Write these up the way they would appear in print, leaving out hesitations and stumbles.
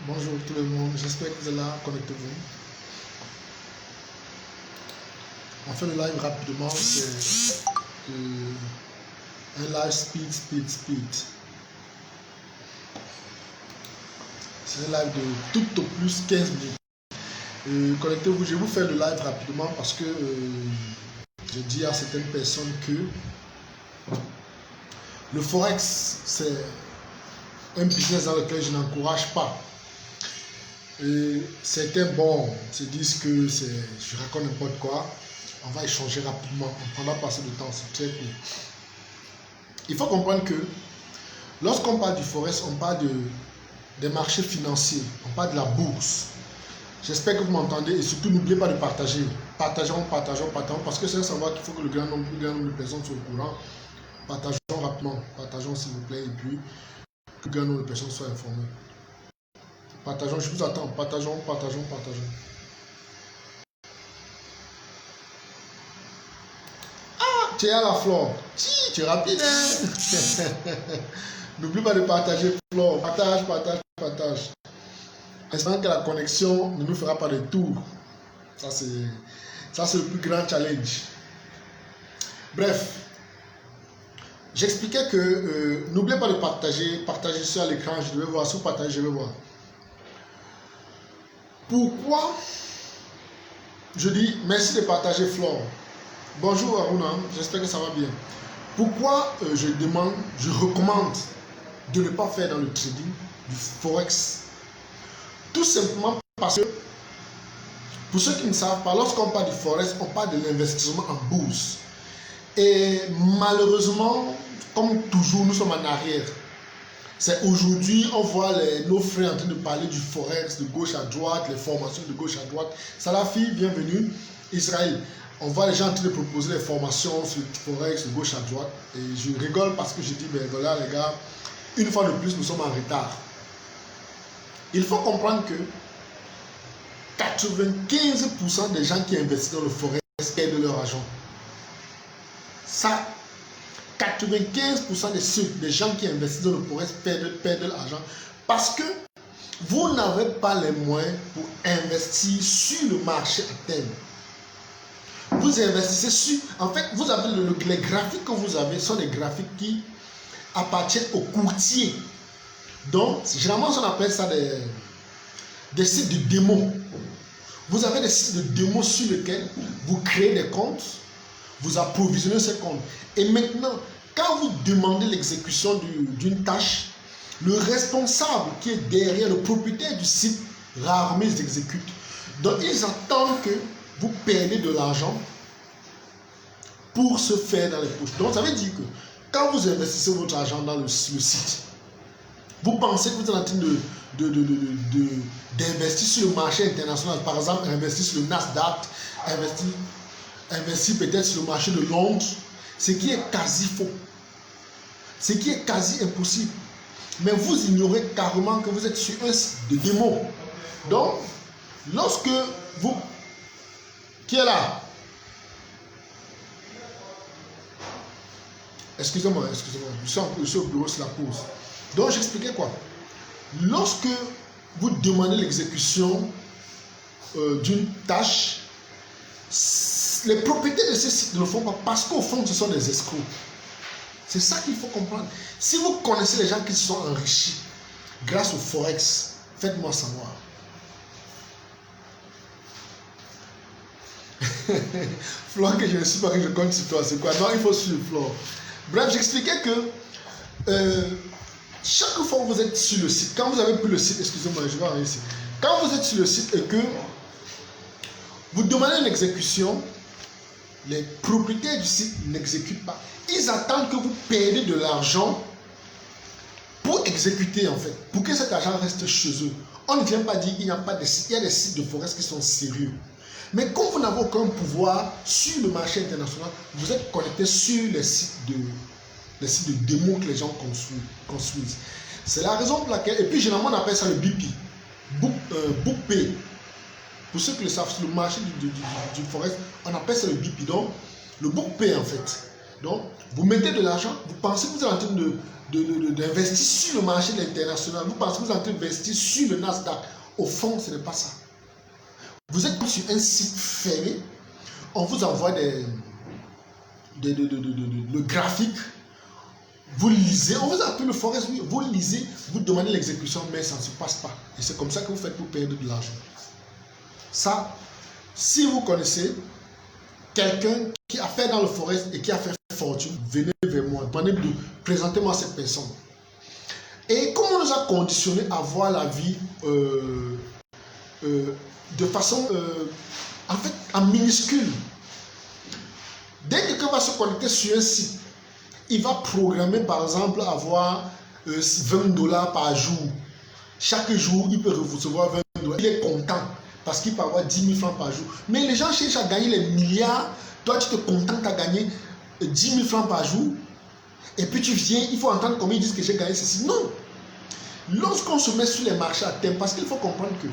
Bonjour tout le monde, j'espère que vous êtes là, connectez-vous. On fait le live rapidement, c'est un live speed. C'est un live de tout au plus 15 minutes. Connectez-vous, je vais vous faire le live rapidement parce que je dis à certaines personnes que le Forex, c'est un business dans lequel je n'encourage pas. Et certains, se disent que je raconte n'importe quoi. On va échanger rapidement, on prendra pas assez de temps, c'est très court. Il faut comprendre que lorsqu'on parle du Forex, on parle des marchés financiers, on parle de la bourse. J'espère que vous m'entendez et surtout n'oubliez pas de partager. Partageons, parce que c'est à savoir qu'il faut que le grand nombre de personnes soient au courant. Partageons rapidement, partageons s'il vous plaît, et puis que le grand nombre de personnes soient informées. Partageons, je vous attends, partageons. Ah, tu es à la Flore. Tu es rapide, hein? N'oublie pas de partager, Flore. Partage. Espérons que la connexion ne nous fera pas de tour. Ça, c'est le plus grand challenge. Bref, j'expliquais que n'oubliez pas de partager sur l'écran. Je vais voir, si vous partagez, je vais voir. Pourquoi je dis merci de partager, Flore. Bonjour Aruna, j'espère que ça va bien. Pourquoi je recommande de ne pas faire dans le trading du Forex? Tout simplement parce que, pour ceux qui ne savent pas, lorsqu'on parle du Forex, on parle de l'investissement en bourse. Et malheureusement, comme toujours, nous sommes en arrière. C'est aujourd'hui, on voit nos frères en train de parler du Forex de gauche à droite, les formations de gauche à droite. Salafi, bienvenue. Israël, on voit les gens en train de proposer les formations sur le Forex de gauche à droite. Et je rigole parce que je dis, ben voilà les gars, une fois de plus, nous sommes en retard. Il faut comprendre que 95% des gens qui investissent dans le Forex perdent leur argent. Ça, 95% des gens qui investissent dans le Forex perdent l'argent parce que vous n'avez pas les moyens pour investir sur le marché à terme. Vous investissez sur... En fait, vous avez les graphiques que vous avez sont des graphiques qui appartiennent aux courtiers. Donc, généralement, on appelle ça des sites de démo. Vous avez des sites de démo sur lesquels vous créez des comptes, vous approvisionnez ces comptes. Et maintenant, quand vous demandez l'exécution d'une tâche, le responsable qui est derrière, le propriétaire du site, rarement ils exécutent. Donc, ils attendent que vous perdez de l'argent pour se faire dans les poches. Donc, ça veut dire que quand vous investissez votre argent dans le site, vous pensez que vous êtes en train d'investir sur le marché international, par exemple, investir sur le Nasdaq, investir peut-être sur le marché de Londres, ce qui est quasi faux, ce qui est quasi impossible. Mais vous ignorez carrément que vous êtes sur un site de démo. Donc, lorsque vous... Qui est là? Excusez-moi, je suis au bureau, c'est la pause. Donc, j'expliquais quoi? Lorsque vous demandez l'exécution d'une tâche, les propriétaires de ces sites ne le font pas parce qu'au fond, ce sont des escrocs. C'est ça qu'il faut comprendre. Si vous connaissez les gens qui se sont enrichis grâce au Forex, faites-moi savoir. Flore, que je ne suis pas que je compte sur toi, c'est quoi? Non, il faut suivre Flore. Bref, j'expliquais que chaque fois que vous êtes sur le site, quand vous avez pris le site, excusez-moi, je vais en ici. Quand vous êtes sur le site et que vous demandez une exécution, les propriétaires du site n'exécutent pas. Ils attendent que vous payiez de l'argent pour exécuter en fait, pour que cet argent reste chez eux. On ne vient pas dire qu'il n'y a pas de sites, il y a des sites de Forex qui sont sérieux. Mais comme vous n'avez aucun pouvoir sur le marché international, vous êtes connecté sur les sites de démo que les gens construisent. C'est la raison pour laquelle, et puis généralement on appelle ça le BP, Book Pay. Pour ceux qui le savent, sur le marché du Forex, on appelle ça le BP. Donc, le Book Pay en fait. Donc, vous mettez de l'argent, vous pensez que vous êtes en train d'investir sur le marché international, vous pensez que vous êtes en train d'investir sur le Nasdaq. Au fond, ce n'est pas ça. Vous êtes sur un site fermé, on vous envoie le graphique, vous lisez, on vous appelle le forex, oui, vous lisez, vous demandez l'exécution, mais ça ne se passe pas. Et c'est comme ça que vous faites pour perdre de l'argent. Ça, si vous connaissez quelqu'un qui a fait dans le forex et qui a fait fortune, venez vers moi, présentez-moi cette personne. Et comme on nous a conditionné à voir la vie de façon, en fait, en minuscule. Dès que quelqu'un va se connecter sur un site, il va programmer par exemple avoir $20 par jour. Chaque jour, il peut recevoir $20. Il est content parce qu'il peut avoir 10 000 francs par jour. Mais les gens cherchent à gagner les milliards. Toi, tu te contentes à gagner 10 000 francs par jour. Et puis tu viens, il faut entendre comment ils disent que j'ai gagné ceci. Non. Lorsqu'on se met sur les marchés à thème, parce qu'il faut comprendre que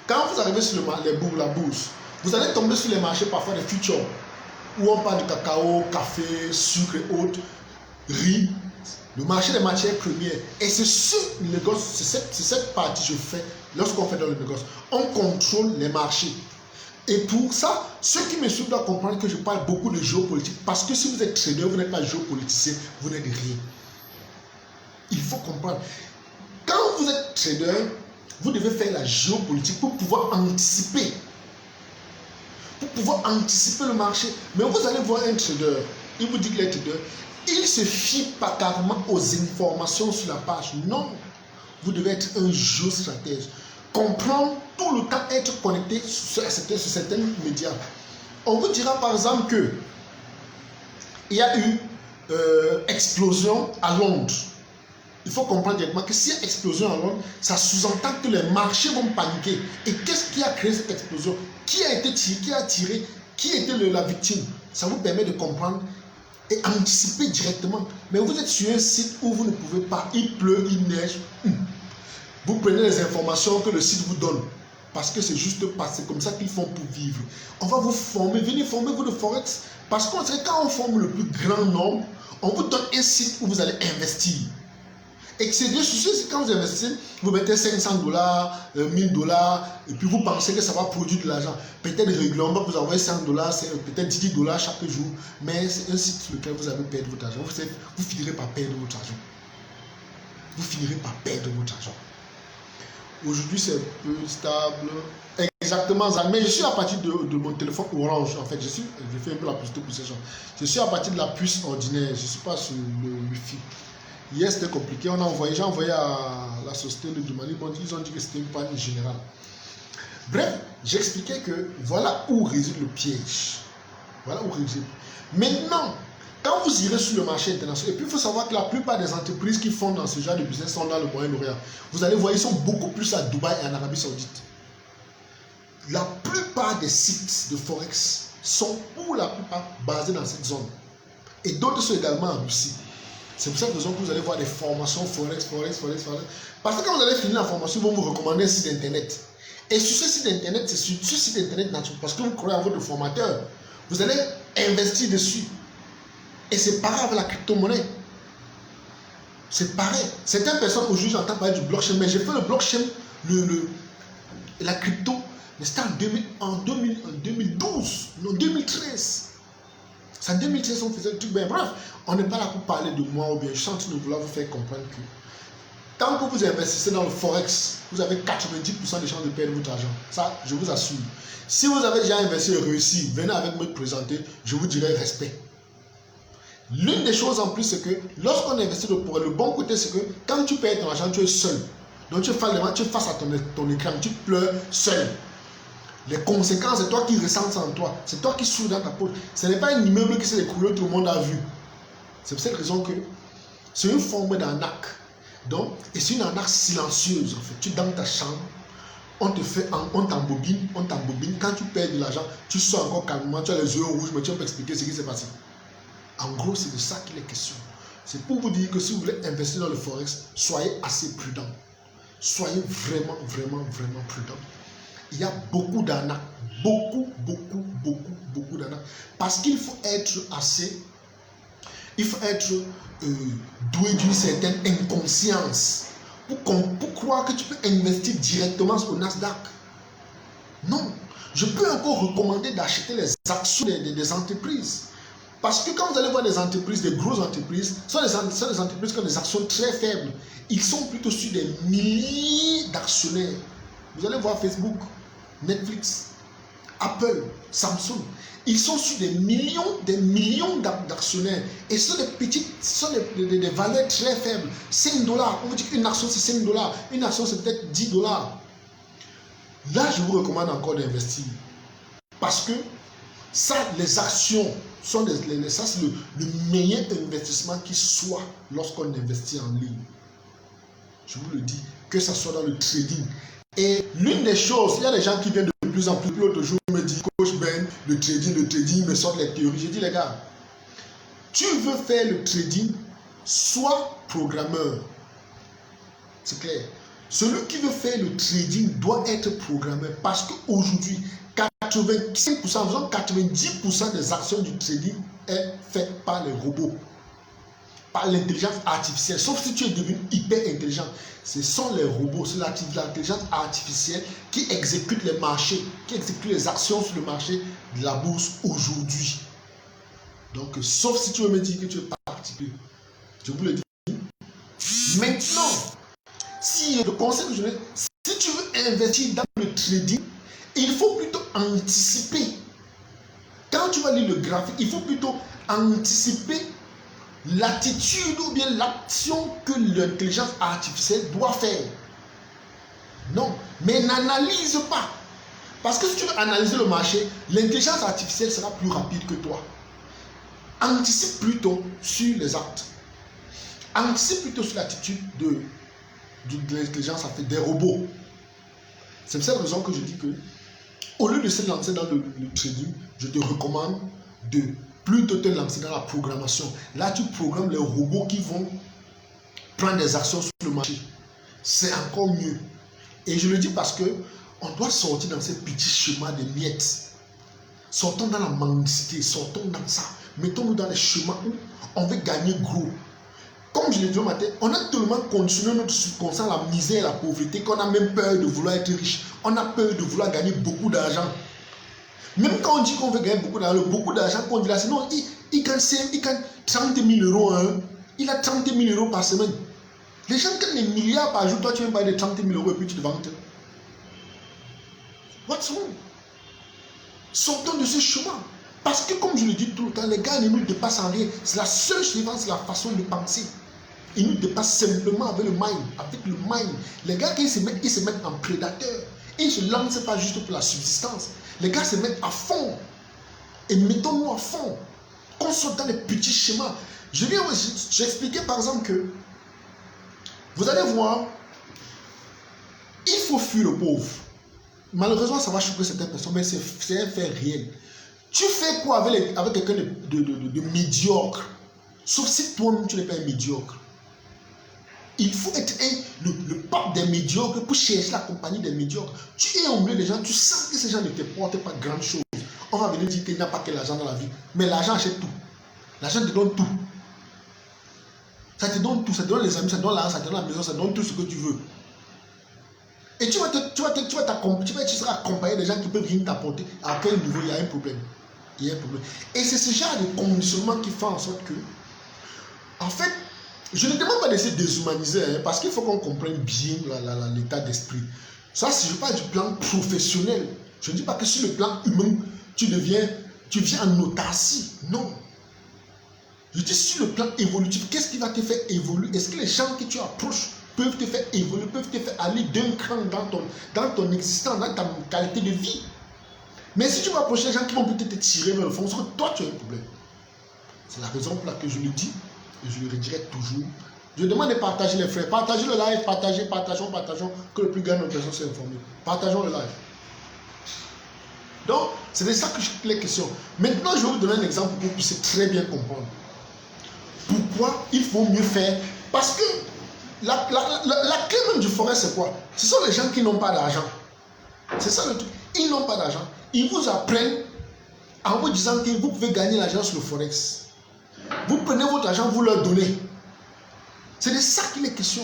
quand vous arrivez sur la bourse, vous allez tomber sur les marchés parfois des futurs, où on parle de cacao, café, sucre et autres, riz, le marché des matières premières. Et c'est ce négoce, c'est cette partie que je fais lorsqu'on fait dans le négoce. On contrôle les marchés. Et pour ça, ceux qui me suivent doivent comprendre que je parle beaucoup de géopolitique. Parce que si vous êtes trader, vous n'êtes pas géopoliticien, vous n'êtes rien. Il faut comprendre. Quand vous êtes trader, vous devez faire la géopolitique pour pouvoir anticiper. Pour pouvoir anticiper le marché. Mais vous allez voir un trader, il vous dit que les traders, il se fie pas carrément aux informations sur la page. Non. Vous devez être un géostratège. Comprendre tout le temps, être connecté sur certains médias. On vous dira par exemple que il y a eu explosion à Londres. Il faut comprendre directement que s'il y a explosion à Londres, ça sous-entend que les marchés vont paniquer. Et qu'est-ce qui a créé cette explosion? Qui a été tiré? Qui a tiré? Qui était la victime? Ça vous permet de comprendre et anticiper directement. Mais vous êtes sur un site où vous ne pouvez pas, il pleut, il neige. Vous prenez les informations que le site vous donne. Parce que c'est juste parce que c'est comme ça qu'ils font pour vivre. On va vous former, venez former vous de Forex. Parce que quand on forme le plus grand nombre, on vous donne un site où vous allez investir. Et que c'est Dieu sur ce, quand vous investissez, vous mettez $500, $1000, et puis vous pensez que ça va produire de l'argent. Peut-être régulièrement, vous envoyez $100, peut-être $10 chaque jour, mais c'est un site sur lequel vous allez perdre votre argent. Vous finirez par perdre votre argent. Vous finirez par perdre votre argent. Aujourd'hui, c'est un peu stable. Exactement, mais je suis à partir de mon téléphone Orange. En fait, je fais un peu la publicité pour ces gens. Je suis à partir de la puce ordinaire. Je ne suis pas sur le Wi-Fi. Hier, c'était compliqué. J'ai envoyé à la société le demander. Bon, ils ont dit que c'était une panne générale. Bref, j'expliquais que voilà où réside le piège. Voilà où réside. Maintenant, quand vous irez sur le marché international, et puis il faut savoir que la plupart des entreprises qui font dans ce genre de business sont dans le Moyen-Orient. Vous allez voir, ils sont beaucoup plus à Dubaï et en Arabie Saoudite. La plupart des sites de Forex sont pour la plupart basés dans cette zone. Et d'autres sont également en Russie. C'est pour cette raison que vous allez voir des formations Forex. Parce que quand vous allez finir la formation, ils vont vous recommander un site internet. Et sur ce site internet, c'est sur ce site internet naturel. Parce que vous croyez à votre formateur. Vous allez investir dessus. Et c'est pareil avec la crypto-monnaie. C'est pareil. Certaines personnes aujourd'hui, j'entends parler du blockchain, mais j'ai fait le blockchain, la crypto, mais c'était en 2012, non 2013. C'est en 2013 on faisait le truc. Ben, bref, on n'est pas là pour parler de moi ou bien je suis en train de vouloir vous faire comprendre que tant que vous investissez dans le Forex, vous avez 90% de chances de perdre votre argent. Ça, je vous assure. Si vous avez déjà investi et réussi, venez avec me présenter, je vous dirai respect. L'une des choses en plus, c'est que lorsqu'on investit pour le bon côté, c'est que quand tu perds ton argent, tu es seul. Donc tu es face à ton écran, tu pleures seul. Les conséquences, c'est toi qui ressens ça en toi. C'est toi qui souffres dans ta peau. Ce n'est pas un immeuble qui s'est écroulé, tout le monde a vu. C'est pour cette raison que c'est une forme d'arnaque. Donc, et c'est une arnaque silencieuse. En fait. Tu es dans ta chambre, on t'embobine. Quand tu perds de l'argent, tu sors encore calmement, tu as les yeux rouges, mais tu peux expliquer ce qui s'est passé. En gros, c'est de ça qu'il est question. C'est pour vous dire que si vous voulez investir dans le Forex, soyez assez prudent. Soyez vraiment prudent. Il y a beaucoup d'arnaques. Beaucoup d'arnaques. Parce qu'il faut être assez Il faut être doué d'une certaine inconscience pour croire que tu peux investir directement au Nasdaq. Non. Je peux encore recommander d'acheter les actions des entreprises. Parce que quand vous allez voir des entreprises, des grosses entreprises, ce sont des entreprises qui ont des actions très faibles. Ils sont plutôt sur des milliers d'actionnaires. Vous allez voir Facebook, Netflix, Apple, Samsung. Ils sont sur des millions d'actionnaires. Et ce sont des petites, ce sont des valeurs très faibles. 5 dollars. On vous dit qu'une action c'est 5 dollars. Une action c'est peut-être 10 dollars. Là, je vous recommande encore d'investir. Parce que ça, les actions, ça c'est le meilleur investissement qui soit lorsqu'on investit en ligne. Je vous le dis, que ce soit dans le trading. Et l'une des choses, il y a des gens qui viennent de plus en plus. L'autre jour, me dit, Coach Ben, le trading, me sort les théories. J'ai dit, les gars, tu veux faire le trading, sois programmeur. C'est clair. Celui qui veut faire le trading doit être programmeur parce qu'aujourd'hui, 85%, disons 90% des actions du trading est faite par les robots, par l'intelligence artificielle. Sauf si tu es devenu hyper intelligent. Ce sont les robots, c'est l'intelligence artificielle qui exécute les marchés, qui exécute les actions sur le marché de la bourse aujourd'hui. Donc, sauf si tu veux me dire que tu veux participer. Je vous le dis. Maintenant, si le conseil que je donne, si tu veux investir dans le trading, il faut plutôt anticiper. Quand tu vas lire le graphique, il faut plutôt anticiper l'attitude ou bien l'action que l'intelligence artificielle doit faire. Non, mais n'analyse pas. Parce que si tu veux analyser le marché, l'intelligence artificielle sera plus rapide que toi. Anticipe plutôt sur les actes. Anticipe plutôt sur l'attitude de l'intelligence artificielle, des robots. C'est pour cette raison que je dis que au lieu de se lancer dans le trading, je te recommande de plutôt te lancer dans la programmation. Là, tu programmes les robots qui vont prendre des actions sur le marché. C'est encore mieux. Et je le dis parce que on doit sortir dans ces petits chemins de miettes. Sortons dans la mendicité, sortons dans ça. Mettons-nous dans les chemins où on veut gagner gros. Comme je l'ai dit au matin, on a tellement conditionné notre subconscient à la misère et la pauvreté qu'on a même peur de vouloir être riche. On a peur de vouloir gagner beaucoup d'argent. Même quand on dit qu'on veut gagner beaucoup d'argent, qu'on dit là, sinon il gagne 30 000 euros. Hein. Il a 30 000 euros par semaine. Les gens gagnent des milliards par jour. Toi, tu viens parler de 30 000 euros et puis tu te vantes. What's wrong? Sortons de ce chemin. Parce que, comme je le dis tout le temps, les gars ne nous dépassent en rien. C'est la seule différence, c'est la façon de penser. Ils nous dépassent simplement avec le mind. Les gars, ils se mettent en prédateur. Ils ne se lancent pas juste pour la subsistance. Les gars se mettent à fond. Et mettons-nous à fond. Qu'on soit dans les petits schémas. J'expliquais par exemple que vous allez voir, il faut fuir le pauvre. Malheureusement, ça va choquer certaines personnes, mais c'est un fait réel. Tu fais quoi avec quelqu'un de médiocre? Sauf si toi-même tu n'es pas un médiocre. Il faut être le pape des médiocres pour chercher la compagnie des médiocres. Tu es au milieu des gens, tu sens que ces gens ne te portent pas grand chose. On va venir dire qu'il n'y a pas que l'argent dans la vie. Mais l'argent achète tout. L'argent te donne tout. Ça te donne tout. Ça te donne les amis, ça te donne l'argent, ça te donne la maison, ça te donne tout ce que tu veux. Et tu seras accompagné des gens qui peuvent venir t'apporter. À quel niveau il y a un problème. Il y a un problème. Et c'est ce genre de conditionnement qui fait en sorte que, en fait, je ne demande pas d'essayer de déshumaniser, hein, parce qu'il faut qu'on comprenne bien l'état d'esprit. Ça, si je parle du plan professionnel, je ne dis pas que sur le plan humain, tu viens en autarcie. Non. Je dis sur le plan évolutif, qu'est-ce qui va te faire évoluer? Est-ce que les gens que tu approches peuvent te faire évoluer, peuvent te faire aller d'un cran dans ton existence, dans ta qualité de vie? Mais si tu vas approcher les gens qui vont peut-être te tirer vers le fond, c'est que toi, tu as un problème. C'est la raison pour laquelle je le dis, et je le redirai toujours. Je demande de partager les frères. Partagez le live, partageons, que le plus grand nombre de personnes soient informées. Partageons le live. Donc, c'est de ça que je pose les questions. Maintenant, je vais vous donner un exemple pour que vous puissiez très bien comprendre. Pourquoi il faut mieux faire? Parce que la clé même du forex, c'est quoi? Ce sont les gens qui n'ont pas d'argent. C'est ça le truc. Ils n'ont pas d'argent. Ils vous apprennent en vous disant que vous pouvez gagner l'argent sur le forex. Vous prenez votre argent, vous leur donnez. C'est de ça qu'il est question.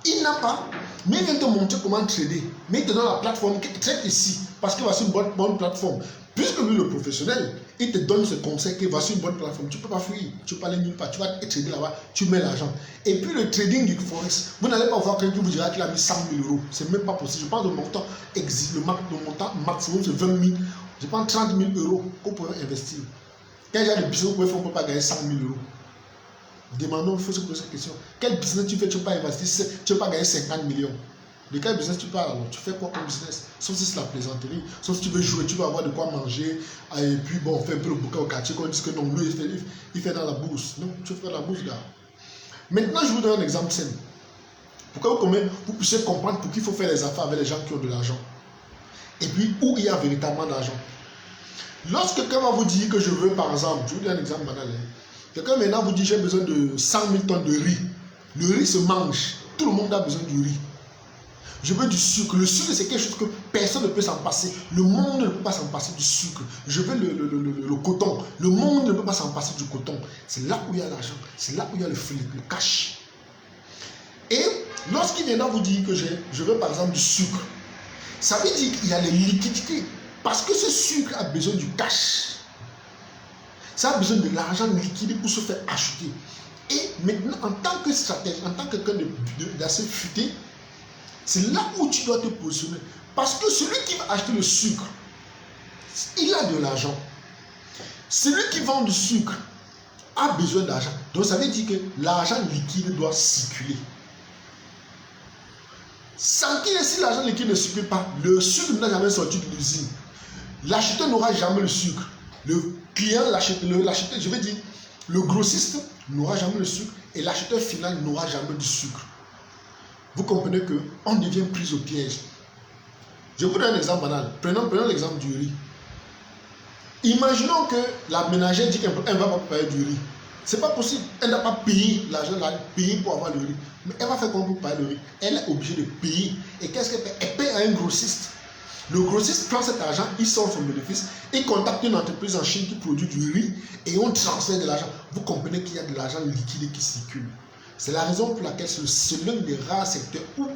Il n'a pas, mais il vient te montrer comment trader. Mais il te donne la plateforme, traite ici, parce que voici une bonne plateforme. Puisque lui, le professionnel, il te donne ce conseil que voici une bonne plateforme. Tu ne peux pas fuir, tu ne peux pas aller nulle part. Tu vas trader là-bas, tu mets l'argent. Et puis le trading du Forex, vous n'allez pas voir quelqu'un qui vous dira qu'il a mis 100 000 euros. Ce n'est même pas possible. Je parle de montant existe. Le montant maximum, c'est 20 000. Je prends 30 000 euros qu'on pourrait investir. Quand il y a des business, vous pouvez faire, on ne peut pas gagner 100 000 euros. Demandons, il faut se poser cette question. Quel business tu fais, tu ne peux pas investir, tu ne peux pas gagner 50 millions. De quel business tu parles alors? Tu fais quoi comme business? Sauf si c'est la plaisanterie. Sauf si tu veux jouer, tu veux avoir de quoi manger. Et puis bon, on fait un peu le bouquin au quartier. Qu'on dise que non, lui, il fait dans la bourse. Non, tu fais dans la bourse, gars. Maintenant, je vous donne un exemple simple. Pourquoi vous puissiez comprendre pour qui il faut faire les affaires avec les gens qui ont de l'argent. Et puis, où il y a véritablement d'argent. Lorsque quelqu'un va vous dire que je veux, par exemple, je vous donne un exemple banal. Quelqu'un maintenant vous dit j'ai besoin de 100 000 tonnes de riz. Le riz se mange. Tout le monde a besoin du riz. Je veux du sucre. Le sucre, c'est quelque chose que personne ne peut s'en passer. Le monde ne peut pas s'en passer du sucre. Je veux le coton. Le monde ne peut pas s'en passer du coton. C'est là où il y a l'argent. C'est là où il y a le cash. Et lorsqu'il vient vous dire que je veux par exemple du sucre, ça veut dire qu'il y a les liquidités. Parce que ce sucre a besoin du cash. Ça a besoin de l'argent liquide pour se faire acheter. Et maintenant, en tant que stratège, en tant que quelqu'un d'assez futé, c'est là où tu dois te positionner. Parce que celui qui va acheter le sucre, il a de l'argent. Celui qui vend du sucre a besoin d'argent. Donc ça veut dire que l'argent liquide doit circuler. Sans qu'il si l'argent liquide ne circule pas, le sucre n'a jamais sorti de l'usine. L'acheteur n'aura jamais le sucre. Le client, l'acheteur, je veux dire, le grossiste n'aura jamais le sucre et l'acheteur final n'aura jamais du sucre. Vous comprenez qu'on devient pris au piège. Je vous donne un exemple banal. Prenons l'exemple du riz. Imaginons que la ménagère dit qu'elle ne va pas payer du riz. Ce n'est pas possible. Elle n'a pas payé l'argent, elle a payé pour avoir le riz. Mais elle va faire comment pour payer le riz? Elle est obligée de payer. Et qu'est-ce qu'elle fait? Elle paye à un grossiste. Le grossiste prend cet argent, il sort son bénéfice, il contacte une entreprise en Chine qui produit du riz et on transfère de l'argent. Vous comprenez qu'il y a de l'argent liquide qui circule. C'est la raison pour laquelle c'est l'un des rares secteurs où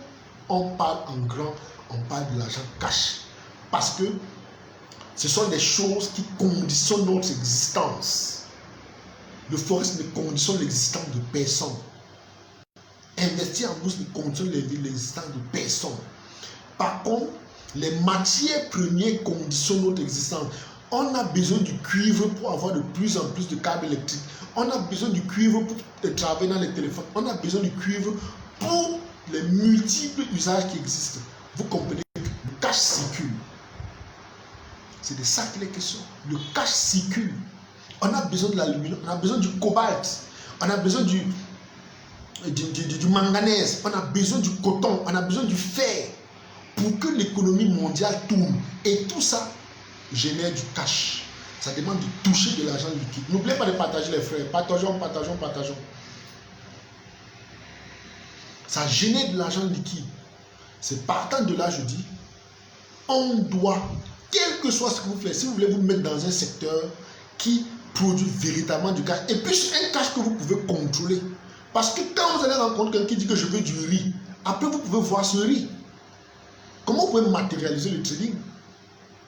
on parle en grand, on parle de l'argent cash. Parce que ce sont des choses qui conditionnent notre existence. Le forex ne conditionne l'existence de personne. Investir en bourse ne conditionne l'existence de personne. Par contre, les matières premières conditionnent notre existence. On a besoin du cuivre pour avoir de plus en plus de câbles électriques. On a besoin du cuivre pour travailler dans les téléphones. On a besoin du cuivre pour les multiples usages qui existent. Vous comprenez que le cash circule. C'est de ça qu'il est question. Le cash circule. On a besoin de l'aluminium, on a besoin du cobalt, on a besoin du manganèse, on a besoin du coton, on a besoin du fer pour que l'économie mondiale tourne. Et tout ça génère du cash. Ça demande de toucher de l'argent liquide. N'oubliez pas de partager les frères. Partageons. Ça génère de l'argent liquide. C'est partant de là, je dis, on doit, quel que soit ce que vous faites, si vous voulez vous mettre dans un secteur qui produit véritablement du cash, et puis un cash que vous pouvez contrôler. Parce que quand vous allez rencontrer quelqu'un qui dit que je veux du riz, après vous pouvez voir ce riz. Comment vous pouvez matérialiser le trading?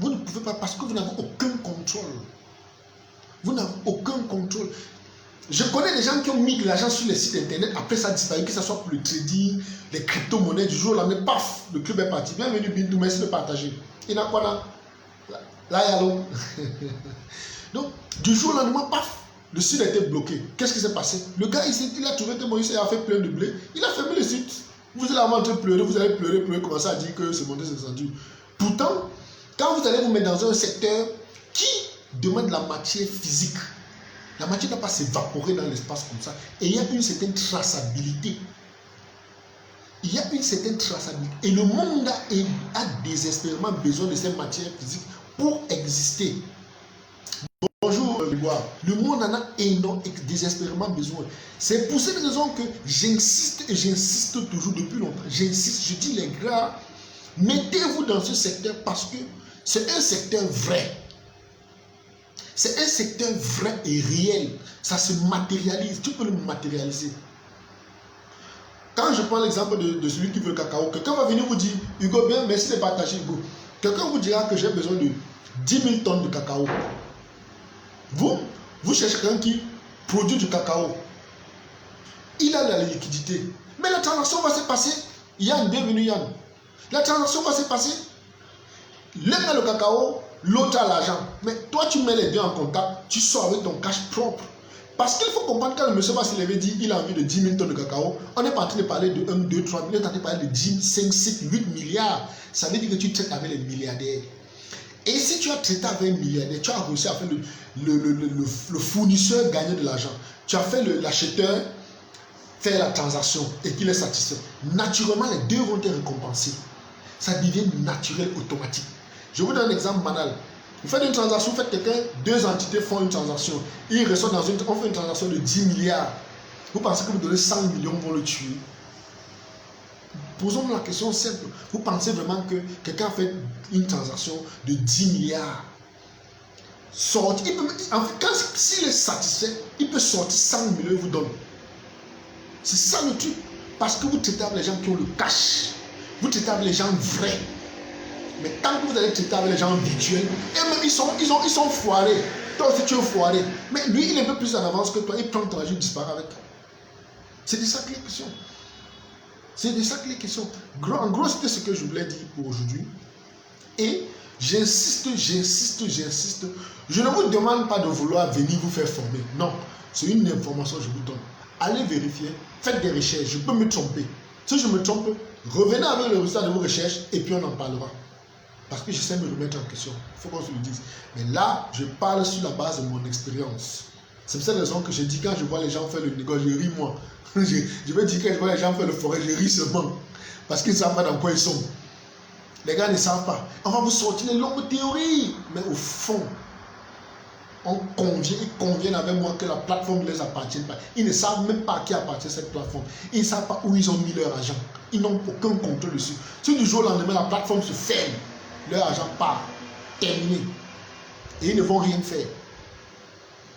Vous ne pouvez pas parce que vous n'avez aucun contrôle. Vous n'avez aucun contrôle. Je connais des gens qui ont mis de l'argent sur les sites internet, après ça a disparu, que ce soit pour le trading, les crypto-monnaies, du jour au lendemain, paf, le club est parti. Bienvenue Bintou, merci de partager. Il n'a quoi là? Là, il y a l'eau. Donc, du jour au lendemain, paf, le site a été bloqué. Qu'est-ce qui s'est passé? Le gars, il a trouvé que Moïse a fait plein de blé, il a fermé le site. Vous allez avoir pleurer, vous allez pleurer, commencer à dire que ce monde est descendu. Pourtant, quand vous allez vous mettre dans un secteur qui demande la matière physique, la matière ne va pas s'évaporer dans l'espace comme ça. Et il y a une certaine traçabilité. Il y a une certaine traçabilité. Et le monde a désespérément besoin de ces matières physiques pour exister. Bonjour Grégoire. Le monde en a énormément, désespérément besoin. C'est pour cette raison que j'insiste et j'insiste toujours depuis longtemps. J'insiste, je dis les gars, mettez-vous dans ce secteur parce que c'est un secteur vrai. C'est un secteur vrai et réel. Ça se matérialise. Tu peux le matérialiser. Quand je prends l'exemple de celui qui veut le cacao, quelqu'un va venir vous dire, Hugo, bien, merci de partager, Hugo. Quelqu'un vous dira que j'ai besoin de 10 000 tonnes de cacao. Vous cherchez quelqu'un qui produit du cacao. Il a la liquidité. Mais la transaction va se passer. Yann, bienvenue Yann. La transaction va se passer. L'un a le cacao, l'autre a l'argent. Mais toi, tu mets les deux en contact, tu sors avec ton cash propre. Parce qu'il faut comprendre quand le monsieur va se lever, dit il a envie de 10 000 tonnes de cacao. On n'est pas en train de parler de 1, 2, 3 milliards, on est en train de parler de 10, 5, 6, 8 milliards. Ça veut dire que tu traites avec les milliardaires. Et si tu as traité avec un milliardaire, tu as réussi à faire le fournisseur gagner de l'argent. Tu as fait l'acheteur faire la transaction et qu'il est satisfait. Naturellement, les deux vont te récompenser. Ça devient naturel, automatique. Je vous donne un exemple banal. Vous faites une transaction, vous faites quelqu'un, deux entités font une transaction. Ils reçoivent on fait une transaction de 10 milliards. Vous pensez que vous donnez 100 millions, vont le tuer? Posons-nous la question simple. Vous pensez vraiment que quelqu'un fait une transaction de 10 milliards? En fait, s'il est satisfait, il peut sortir 100 millions et vous donne. C'est ça le truc. Parce que vous traitez avec les gens qui ont le cash. Vous traitez avec les gens vrais. Mais tant que vous allez traiter avec les gens virtuels, et même ils sont foirés. Toi aussi tu es foiré. Mais lui, il est un peu plus en avance que toi. Il prend ton argent, il disparaît avec toi. C'est de ça qu'il est question. C'est de ça qu'il est question. En gros, c'était ce que je voulais dire pour aujourd'hui. Et j'insiste. Je ne vous demande pas de vouloir venir vous faire former. Non. C'est une information que je vous donne. Allez vérifier. Faites des recherches. Je peux me tromper. Si je me trompe, revenez avec le résultat de vos recherches et puis on en parlera. Parce que j'essaie de me remettre en question. Il faut qu'on se le dise. Mais là, je parle sur la base de mon expérience. C'est pour cette raison que je dis quand je vois les gens faire le négoce, je ris moi. Je veux dire quand je vois les gens faire le forêt, je ris seulement. Parce qu'ils ne savent pas dans quoi ils sont. Les gars ne savent pas. On va vous sortir les longues théories. Mais au fond, ils conviennent avec moi que la plateforme ne les appartient pas. Ils ne savent même pas à qui appartient cette plateforme. Ils ne savent pas où ils ont mis leur argent. Ils n'ont aucun contrôle dessus. Si du jour au lendemain, la plateforme se ferme, leur argent part, terminé. Et ils ne vont rien faire.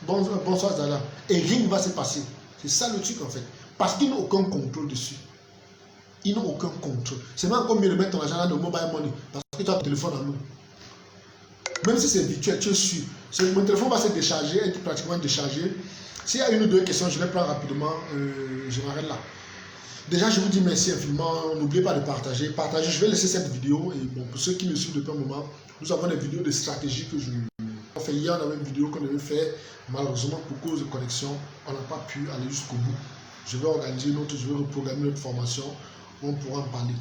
Bonsoir Zala. Et rien ne va se passer. C'est ça le truc en fait. Parce qu'ils n'ont aucun contrôle dessus. Ils n'ont aucun contrôle. C'est même encore mieux de mettre ton argent dans le mobile money. Parce que tu as ton téléphone en main. Même si c'est virtuel, tu es sûr. Mon téléphone va se décharger, être pratiquement déchargé. S'il y a une ou deux questions, je les prends rapidement. Je m'arrête là. Déjà, je vous dis merci infiniment. N'oubliez pas de partager. Partagez, je vais laisser cette vidéo. Et bon, pour ceux qui me suivent depuis un moment, nous avons des vidéos de stratégie que je fait hier. On avait une vidéo qu'on avait fait. Malheureusement, pour cause de connexion, on n'a pas pu aller jusqu'au bout. Je vais organiser une autre, je vais reprogrammer notre formation. On pourra en parler.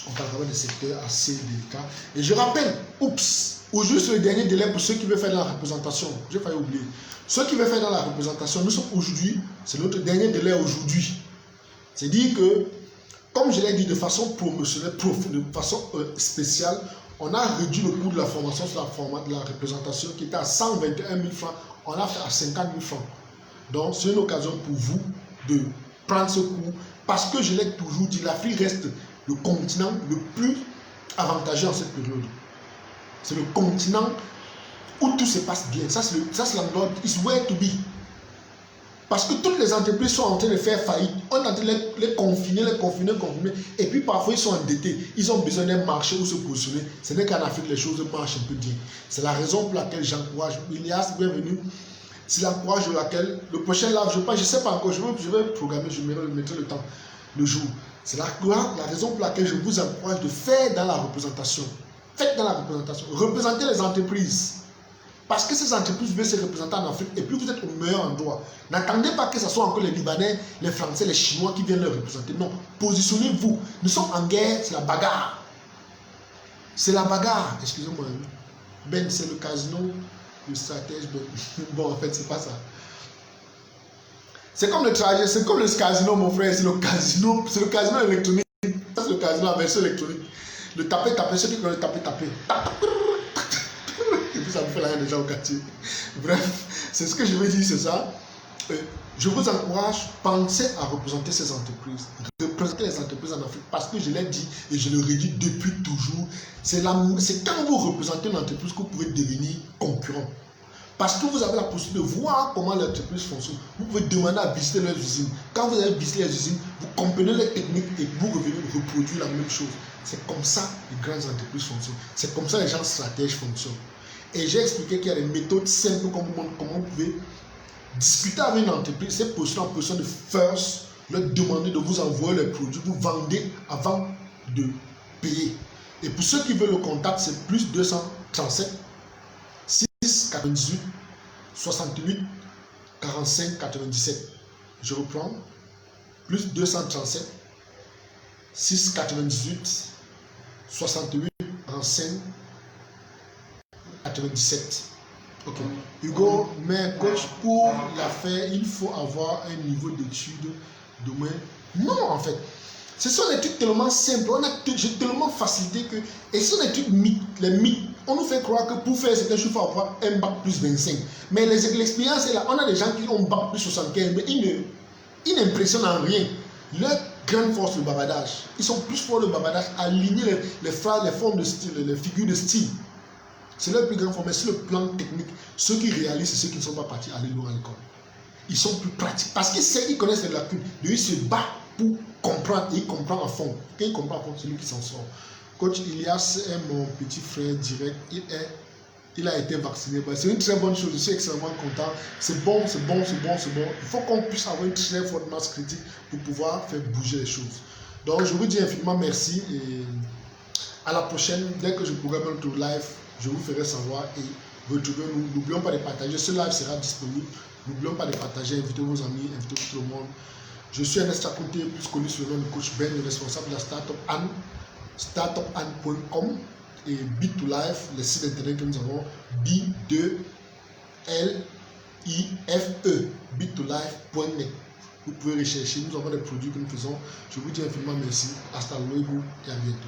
On parlera des secteurs assez délicats. Et je rappelle, aujourd'hui c'est le dernier délai pour ceux qui veulent faire dans la représentation. J'ai failli oublier. Ceux qui veulent faire dans la représentation, nous sommes aujourd'hui, c'est notre dernier délai aujourd'hui. C'est-à-dire que, comme je l'ai dit de façon promotionnelle, de façon spéciale, on a réduit le coût de la formation sur la format de la représentation qui était à 121 000 francs. On l'a fait à 50 000 francs. Donc c'est une occasion pour vous de prendre ce coût. Parce que je l'ai toujours dit, l'Afrique reste le continent le plus avantageux en cette période. C'est le continent où tout se passe bien. Ça, c'est l'endroit, it's where to be. Parce que toutes les entreprises sont en train de faire faillite. On est en train de les confiner. Et puis parfois, ils sont endettés. Ils ont besoin d'un marché où se positionner. Ce n'est qu'en Afrique, les choses marchent un peu bien. C'est la raison pour laquelle j'encourage. Ilias, bienvenue. C'est l'encourage pour laquelle le prochain live, je ne sais pas encore, je vais programmer, je mettrai le temps, le jour. C'est la raison pour laquelle je vous encourage de faire dans la représentation. Faites dans la représentation. Représentez les entreprises. Parce que ces entreprises veulent se représenter en Afrique et puis vous êtes au meilleur endroit. N'attendez pas que ce soit encore les Libanais, les Français, les Chinois qui viennent les représenter. Non, positionnez-vous. Nous sommes en guerre, c'est la bagarre. C'est la bagarre. Excusez-moi. Ben, c'est le casino, le stratège. Bon, en fait, c'est pas ça. C'est comme le trajet, c'est comme le casino, mon frère. C'est le casino électronique. Ça, c'est le casino, la version électronique. Le taper, ceux qui veulent le taper. Et puis ça me fait la haine déjà au quartier. Bref, c'est ce que je veux dire, c'est ça. Je vous encourage, pensez à représenter ces entreprises. Représenter les entreprises en Afrique. Parce que je l'ai dit et je le redis depuis toujours. C'est quand vous représentez une entreprise que vous pouvez devenir concurrent. Parce que vous avez la possibilité de voir comment l'entreprise fonctionne. Vous pouvez demander à visiter leurs usines. Quand vous allez visiter les usines, vous comprenez les techniques et vous revenez reproduire la même chose. C'est comme ça les grandes entreprises fonctionnent. C'est comme ça les gens stratèges fonctionnent. Et j'ai expliqué qu'il y a des méthodes simples comment vous pouvez discuter avec une entreprise, cette position en position de first, leur demander de vous envoyer les produits, vous vendez avant de payer. Et pour ceux qui veulent le contact, c'est plus 237 6 98 68 45 97. Je reprends. Plus 237 6 98 68 45 97. Ok. Hugo, mais coach, pour la faire, il faut avoir un niveau d'études de moins. Non, en fait. Ce sont des trucs tellement simples. J'ai tellement facilité que. Et ce sont des trucs mythes. Les mythes. On nous fait croire que pour faire certaines choses, il faut avoir un bac plus 25. Mais l'expérience est là. On a des gens qui ont bac plus 75. Mais ils n'impressionnent en rien. Leur grande force, le bavardage. Ils sont plus forts le bavardage. Aligner les phrases, les formes de style, les figures de style. C'est leur plus grand forme. Mais sur le plan technique, ceux qui réalisent, c'est ceux qui ne sont pas partis aller loin à l'école. Ils sont plus pratiques. Parce qu'ils connaissent les lacunes. Ils se battent pour comprendre. Et ils comprennent à fond. Quand ils comprennent à fond, c'est lui qui s'en sort. Coach Ilias est mon petit frère direct. Il a été vacciné. C'est une très bonne chose. Je suis extrêmement content. C'est bon, c'est bon, c'est bon, c'est bon. Il faut qu'on puisse avoir une très forte masse critique pour pouvoir faire bouger les choses. Donc, je vous dis infiniment merci. Et à la prochaine. Dès que je pourrai mettre notre live, je vous ferai savoir et retrouvez-nous. N'oublions pas de partager. Ce live sera disponible. N'oublions pas de partager. Invitez vos amis, invitez tout le monde. Je suis Ernest Akonte, plus connu sous le nom de Coach Ben, le responsable de la Startup Anne, startupan.com et Bit2Life, le site internet que nous avons, B2LIFE, Bit2Life.net. Vous pouvez rechercher, nous avons des produits que nous faisons. Je vous dis infiniment merci. Hasta luego et à bientôt.